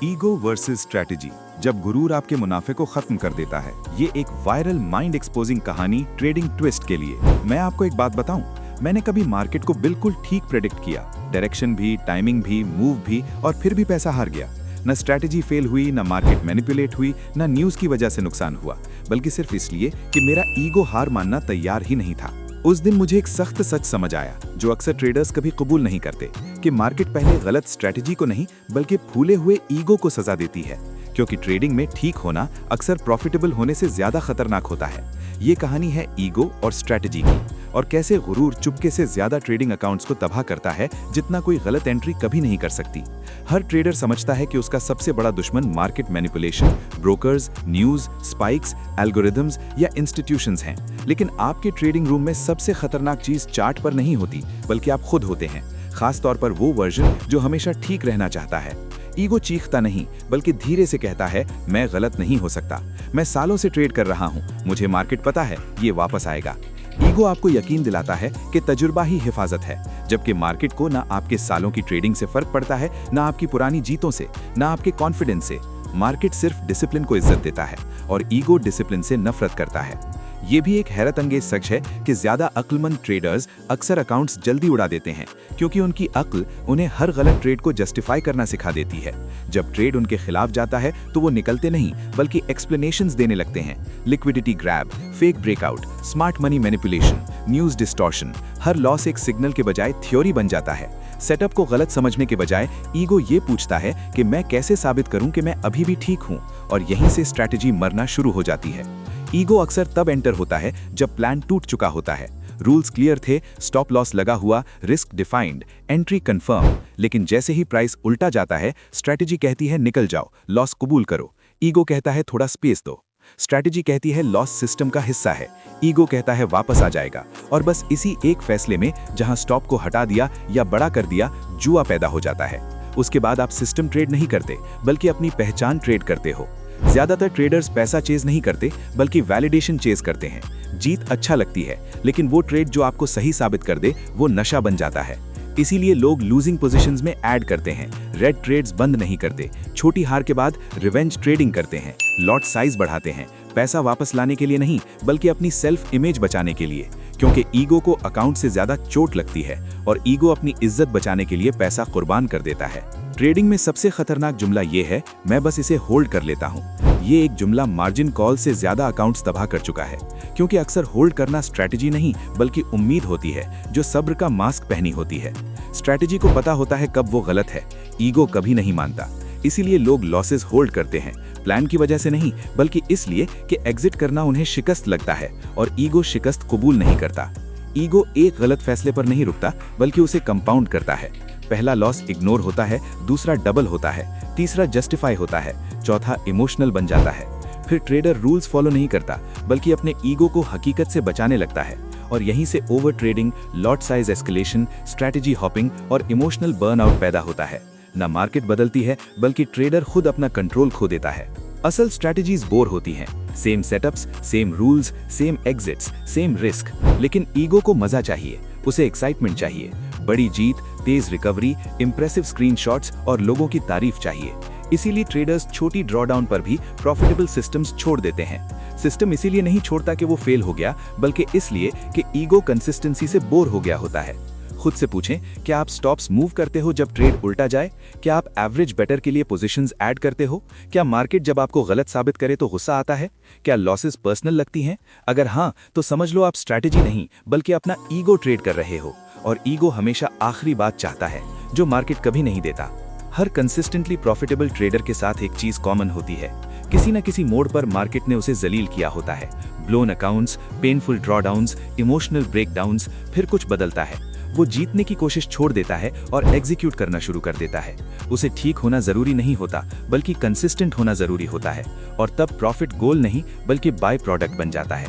Ego versus strategy, जब गुरूर आपके मुनाफे को खत्म कर देता है। ये एक वायरल माइंड एक्सपोजिंग कहानी ट्रेडिंग ट्विस्ट के लिए। मैं आपको एक बात बताऊं, मैंने कभी मार्केट को बिल्कुल ठीक प्रेडिक्ट किया, डायरेक्शन भी, टाइमिंग भी, मूव भी, और फिर भी पैसा हार गया। न स्ट्रैटेजी फेल हुई, न मार्केट मैनिपुलेट हुई, न न्यूज की वजह से नुकसान हुआ, बल्कि सिर्फ इसलिए कि मेरा ईगो हार मानना तैयार ही नहीं था। उस दिन मुझे एक सख्त सच समझ आया, जो अक्सर ट्रेडर्स कभी कबूल नहीं करते, कि मार्केट पहले गलत स्ट्रैटेजी को नहीं बल्कि फूले हुए ईगो को सजा देती है। क्योंकि ट्रेडिंग में ठीक होना अक्सर प्रॉफिटेबल होने से ज्यादा खतरनाक होता है। ये कहानी है ईगो और स्ट्रैटेजी की, और कैसे गुरूर चुपके से ज्यादा ट्रेडिंग अकाउंट्स को तबाह करता है जितना कोई गलत एंट्री कभी नहीं कर सकती। हर ट्रेडर समझता है कि उसका सबसे बड़ा दुश्मन market manipulation, brokers, news, spikes, algorithms या इंस्टीट्यूशंस हैं। लेकिन आपके ट्रेडिंग रूम में सबसे खतरनाक चीज चार्ट पर नहीं होती, बल्कि आप खुद होते हैं। खास तौर पर वो वर्जन जो हमेशा ठीक रहना चाहता है। ईगो चीखता नहीं, बल्कि धीरे से कहता है, मैं गलत नहीं हो सकता, मैं सालों से ट्रेड कर रहा हूँ, मुझे मार्केट पता है, ये वापस आएगा। ईगो आपको यकीन दिलाता है कि तजुर्बा ही हिफाजत है, जबकि मार्केट को ना आपके सालों की ट्रेडिंग से फर्क पड़ता है, ना आपकी पुरानी जीतों से, ना आपके कॉन्फिडेंस से। मार्केट सिर्फ डिसिप्लिन को इज्जत देता है और ईगो डिसिप्लिन से नफरत करता है। ये भी एक हैरत अंगेज सच है कि ज्यादा अक्लमंद ट्रेडर्स अक्सर अकाउंट्स जल्दी उड़ा देते हैं, क्योंकि उनकी अक्ल उन्हें हर गलत ट्रेड को जस्टिफाई करना सिखा देती है। जब ट्रेड उनके खिलाफ जाता है तो वो निकलते नहीं, बल्कि एक्सप्लेनेशंस देने लगते हैं। Liquidity grab, fake breakout, smart money manipulation, news distortion. हर लॉस एक सिग्नल के बजाय थ्योरी बन जाता है। सेटअप को गलत समझने के बजाय ईगो ये पूछता है कि मैं कैसे साबित करूं कि मैं अभी भी ठीक हूं, और यहीं से स्ट्रैटेजी मरना शुरू हो जाती है। ईगो अक्सर तब एंटर होता है जब प्लान टूट चुका होता है। रूल्स क्लियर थे, स्टॉप लॉस लगा हुआ, रिस्क डिफाइंड, एंट्री कंफर्म। लेकिन जैसे ही प्राइस उल्टा जाता है, स्ट्रैटेजी कहती है निकल जाओ, लॉस कबूल करो। ईगो कहता है थोड़ा स्पेस दो। स्ट्रैटेजी कहती है लॉस सिस्टम का हिस्सा है। ईगो कहता है वापस आ जाएगा। और बस इसी एक फैसले में, जहां स्टॉप को हटा दिया या बड़ा कर दिया, जुआ पैदा हो जाता है। उसके बाद आप सिस्टम ट्रेड नहीं करते, बल्कि अपनी पहचान ट्रेड करते हो। ज्यादातर ट्रेडर्स पैसा चेज नहीं करते, बल्कि वैलिडेशन चेज करते हैं। जीत अच्छा लगती है, लेकिन वो ट्रेड जो आपको सही साबित कर दे, वो नशा बन जाता है। इसीलिए लोग लूजिंग पोजीशंस में ऐड करते हैं, रेड ट्रेड्स बंद नहीं करते, छोटी हार के बाद रिवेंज ट्रेडिंग करते हैं, लॉट साइज बढ़ाते हैं, पैसा वापस लाने के लिए नहीं, बल्कि अपनी सेल्फ इमेज बचाने के लिए। क्योंकि ईगो को अकाउंट से ज्यादा चोट लगती है, और ईगो अपनी इज्जत बचाने के लिए पैसा कुर्बान कर देता है। ट्रेडिंग में सबसे खतरनाक जुमला ये है, मैं बस इसे होल्ड कर लेता हूँ। ये एक जुमला मार्जिन कॉल से ज्यादा अकाउंट्स तबाह कर चुका है, क्योंकि अक्सर होल्ड करना स्ट्रैटेजी नहीं, बल्कि उम्मीद होती है, जो सब्र का मास्क पहनी होती है। स्ट्रैटेजी को पता होता है कब वो गलत है, ईगो कभी नहीं मानता। इसीलिए लोग लॉसेस होल्ड करते हैं, प्लान की वजह से नहीं, बल्कि इसलिए कि एग्जिट करना उन्हें शिकस्त लगता है, और ईगो शिकस्त कबूल नहीं करता। ईगो एक गलत फैसले पर नहीं रुकता, बल्कि उसे कंपाउंड करता है। पहला लॉस इग्नोर होता है, दूसरा डबल होता है, तीसरा जस्टिफाई होता है, चौथा इमोशनल बन जाता है। फिर ट्रेडर रूल्स फॉलो नहीं करता, बल्कि अपने ईगो को हकीकत से बचाने लगता है, और यहीं से over trading, lot size escalation, strategy hopping और इमोशनल बर्नआउट पैदा होता है। न मार्केट बदलती है, बल्कि ट्रेडर खुद अपना कंट्रोल खो देता है। असल स्ट्रैटेजीज बोर होती हैं, same setups, same rules, same exits, same risk. लेकिन ईगो को मजा चाहिए, उसे एक्साइटमेंट चाहिए, बड़ी जीत, तेज रिकवरी, इंप्रेसिव स्क्रीनशॉट्स और लोगों की तारीफ चाहिए। इसीलिए ट्रेडर्स छोटी ड्रॉडाउन पर भी प्रॉफिटेबल सिस्टम्स छोड़ देते हैं। सिस्टम इसीलिए नहीं छोड़ता कि वो फेल हो गया, बल्कि इसलिए कि ईगो कंसिस्टेंसी से बोर हो गया होता है। खुद से पूछें, क्या आप स्टॉप्स मूव करते हो जब ट्रेड उल्टा जाए? क्या आप एवरेज बेटर के लिए पोजीशंस ऐड करते हो? क्या मार्केट जब आपको गलत साबित करे तो गुस्सा आता है? क्या लॉसेस पर्सनल लगती हैं? अगर हाँ, तो समझ लो आप स्ट्रैटेजी नहीं, बल्कि अपना ईगो ट्रेड कर रहे हो। और ईगो हमेशा आखिरी बात चाहता है, जो मार्केट कभी नहीं देता। हर कंसिस्टेंटली प्रॉफिटेबल ट्रेडर के साथ एक चीज कॉमन होती है, किसी न किसी मोड़ पर मार्केट ने उसे जलील किया होता है। Blown accounts, painful drawdowns, emotional breakdowns, फिर कुछ बदलता है। वो जीतने की कोशिश छोड़ देता है और एग्जीक्यूट करना शुरू कर देता है। उसे ठीक होना जरूरी नहीं होता, बल्कि कंसिस्टेंट होना जरूरी होता है, और तब प्रॉफिट गोल नहीं, बल्कि बाय प्रोडक्ट बन जाता है।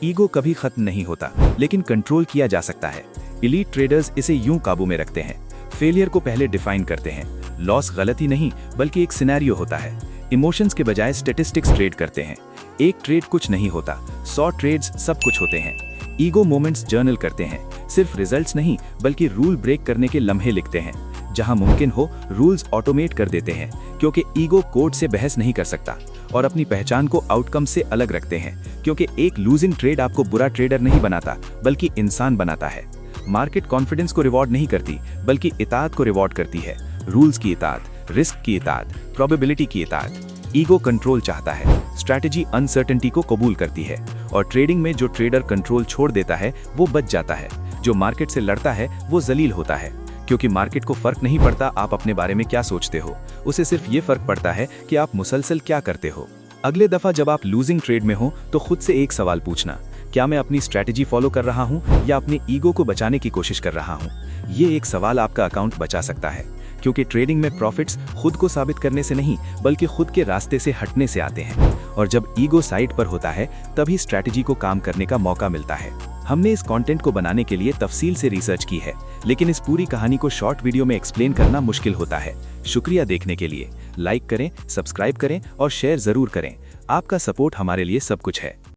ईगो कभी खत्म नहीं होता, लेकिन कंट्रोल किया जा सकता है। एलीट ट्रेडर्स इसे यूं काबू में रखते हैं, फेलियर को पहले डिफाइन करते हैं। लॉस गलती नहीं, बल्कि एक सिनेरियो होता है। इमोशंस के बजाय स्टैटिस्टिक्स ट्रेड करते हैं। एक ट्रेड कुछ नहीं होता, 100 ट्रेड्स सब कुछ होते हैं। ईगो मोमेंट्स जर्नल करते हैं, सिर्फ रिजल्ट्स नहीं, बल्कि रूल ब्रेक करने के लम्हे लिखते हैं। जहां मुमकिन हो रूल्स ऑटोमेट कर देते हैं, क्योंकि ईगो कोड से बहस नहीं कर सकता, और अपनी पहचान को आउटकम से अलग रखते हैं, क्योंकि एक लूजिंग ट्रेड आपको बुरा ट्रेडर नहीं बनाता बल्कि इंसान बनाता है। मार्केट कॉन्फिडेंस को रिवॉर्ड नहीं करती बल्कि इताअत को रिवॉर्ड करती है। रूल्स की इताअत, रिस्क की इताअत, प्रोबेबिलिटी की इताअत। ईगो कंट्रोल चाहता है, स्ट्रैटेजी अनसर्टेनिटी को कबूल करती है, और ट्रेडिंग में जो ट्रेडर कंट्रोल छोड़ देता है वो बच जाता है। जो मार्केट से लड़ता है वो जलील होता है, क्योंकि मार्केट को फर्क नहीं पड़ता आप अपने बारे में क्या सोचते हो, उसे सिर्फ ये फर्क पड़ता है कि आप मुसलसल क्या करते हो। अगले दफा जब आप लूजिंग ट्रेड में हो तो खुद से एक सवाल पूछना, क्या मैं अपनी स्ट्रैटेजी फॉलो कर रहा हूँ या अपने ईगो को बचाने की कोशिश कर रहा हूँ। ये एक सवाल आपका अकाउंट बचा सकता है, क्योंकि ट्रेडिंग में प्रॉफिट्स खुद को साबित करने से नहीं बल्कि खुद के रास्ते से हटने से आते हैं, और जब ईगो साइड पर होता है तभी स्ट्रैटेजी को काम करने का मौका मिलता है। हमने इस कंटेंट को बनाने के लिए तफसील से रिसर्च की है, लेकिन इस पूरी कहानी को शॉर्ट वीडियो में एक्सप्लेन करना मुश्किल होता है। शुक्रिया देखने के लिए। लाइक करें, सब्सक्राइब करें और शेयर जरूर करें। आपका सपोर्ट हमारे लिए सब कुछ है।